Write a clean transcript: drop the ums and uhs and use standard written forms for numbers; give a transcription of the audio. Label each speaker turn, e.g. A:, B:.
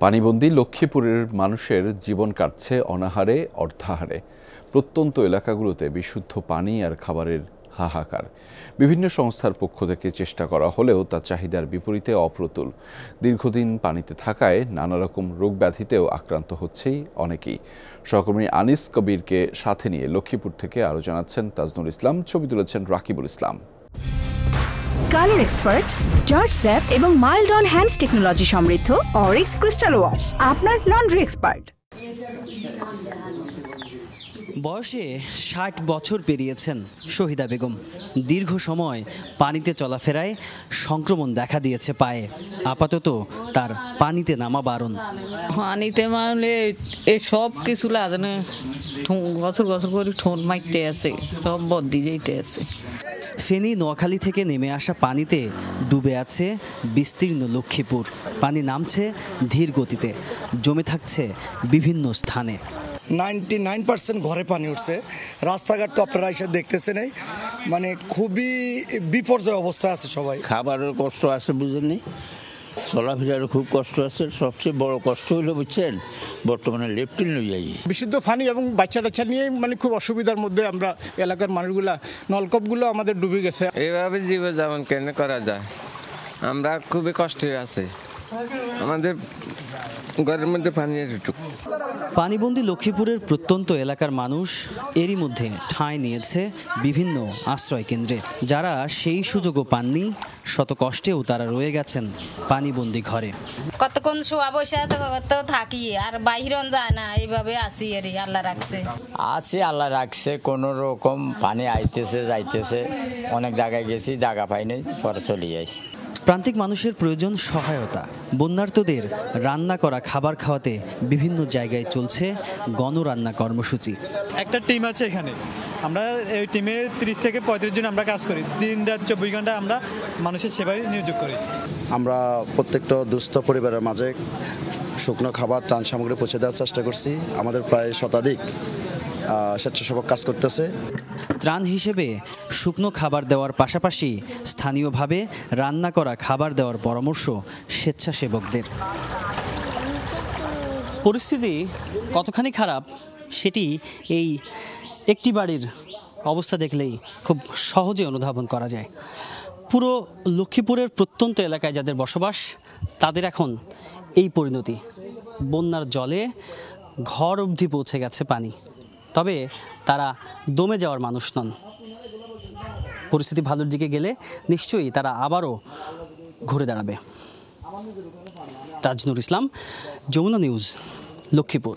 A: পানিবন্দী লক্ষ্মীপুরের মানুষের জীবন কাটছে অনাহারে অর্থাহারে। প্রত্যন্ত এলাকাগুলোতে বিশুদ্ধ পানি আর খাবারের হাহাকার। বিভিন্ন সংস্থার পক্ষ থেকে চেষ্টা করা হলেও তা চাহিদার বিপরীতে অপ্রতুল। দীর্ঘদিন পানিতে থাকায় নানা রকম রোগ ব্যাধিতেও আক্রান্ত হচ্ছেই অনেকেই। সহকর্মী আনিস কবিরকে সাথে নিয়ে লক্ষ্মীপুর থেকে আরও জানাচ্ছেন তাজনুল ইসলাম, ছবি তুলেছেন রাকিবুল ইসলাম।
B: কালার এক্সপার্ট, জর্জ স্যাপ এবং মাইল্ড অন হ্যান্ডস টেকনোলজি সমৃদ্ধ অরিক্স ক্রিস্টাল ওয়াশ আপনার লন্ড্রি এক্সপার্ট।
C: বয়সে ৬০ বছর পেরিয়েছেন শহীদা বেগম। দীর্ঘ সময় পানিতে চলাফেরায় সংক্রমণ দেখা দিয়েছে পায়ে। আপাতত তার পানিতে নামা বারণ।
D: পানিতে মানে এই সব কিছু লাগানো বছর বছর করে ঠোঁট মারতে আছে, সব বদ্দি যেতে আছে।
C: ফেনী নোয়াখালী থেকে নেমে আসা পানিতে ডুবে আছে বিস্তীর্ণ লক্ষ্মীপুর। পানি নামছে ধীর গতিতে, জমে থাকছে বিভিন্ন স্থানে।
E: 99% ঘরে পানি উঠছে। রাস্তাঘাট তো আপনারা এসে দেখতেছেন, মানে খুবই বিপর্যয় অবস্থা আছে সবাই।
F: খাবারের কষ্ট আছে বুঝেননি, চলাফেরারও খুব কষ্ট আছে। সবচেয়ে বড় কষ্ট হলো বুঝছেন, বর্তমানে লেপটিন লই যাই। বিশুদ্ধ
G: পানি এবং বাচ্চা টাচ্চা নিয়ে মানে খুব অসুবিধার মধ্যে আমরা এলাকার মানুষগুলা, নলকূপগুলো আমাদের ডুবে গেছে।
H: এইভাবে জীবন কেন করা যায়, আমরা খুবই কষ্টে আছি। আমাদের ঘরের মধ্যে পানি এটুকু।
C: পানিবন্দী লক্ষ্মীপুরের প্রত্যন্ত এলাকার মানুষ এরই মধ্যে ঠাঁই নিয়েছে বিভিন্ন আশ্রয় কেন্দ্রে। যারা সেই সুযোগও পাননি, শত কষ্টেও তারা রয়ে গেছেন পানিবন্দী ঘরে।
I: কতক্ষণ শোয়া বসে তো থাকি, আর বাহিরন যায় না, এইভাবে আসি। আল্লাহ রাখছে
F: কোন রকম পানি আইতেছে যাইতেছে। অনেক জায়গায় গেছি, জায়গা পাইনি, পরে চলে আসি।
C: প্রান্তিক মানুষের প্রয়োজন সহায়তা। বন্যার্তদের রান্না করা খাবার খাওয়াতে বিভিন্ন জায়গায় চলছে গণরান্না কর্মসূচি।
J: একটা টিম আছে এখানে, আমরা এই টিমে 30 থেকে 35 জন আমরা কাজ করি। দিন রাত 24 ঘন্টা আমরা মানুষের সেবায় নিয়োগ করি।
E: আমরা প্রত্যেকটা দুস্থ পরিবারের মাঝে শুকনো খাবার, ত্রাণ সামগ্রী পৌঁছে দেওয়ার চেষ্টা করছি। আমাদের প্রায় শতাধিক স্বেচ্ছাসেবক কাজ করতেছে।
C: ত্রাণ হিসেবে শুকনো খাবার দেওয়ার পাশাপাশি স্থানীয়ভাবে রান্না করা খাবার দেওয়ার পরামর্শ স্বেচ্ছাসেবকদের। পরিস্থিতি কতখানি খারাপ সেটি এই একটি বাড়ির অবস্থা দেখলেই খুব সহজে অনুধাবন করা যায়। পুরো লক্ষ্মীপুরের প্রত্যন্ত এলাকায় যাদের বসবাস, তাদের এখন এই পরিণতি। বন্যার জলে ঘর অবধি পৌঁছে গেছে পানি, তবে তারা দমে যাওয়ার মানুষ নন। পরিস্থিতি ভালোর দিকে গেলে নিশ্চয়ই তারা আবারও ঘুরে দাঁড়াবে। তাজনুল ইসলাম, যমুনা নিউজ, লক্ষ্মীপুর।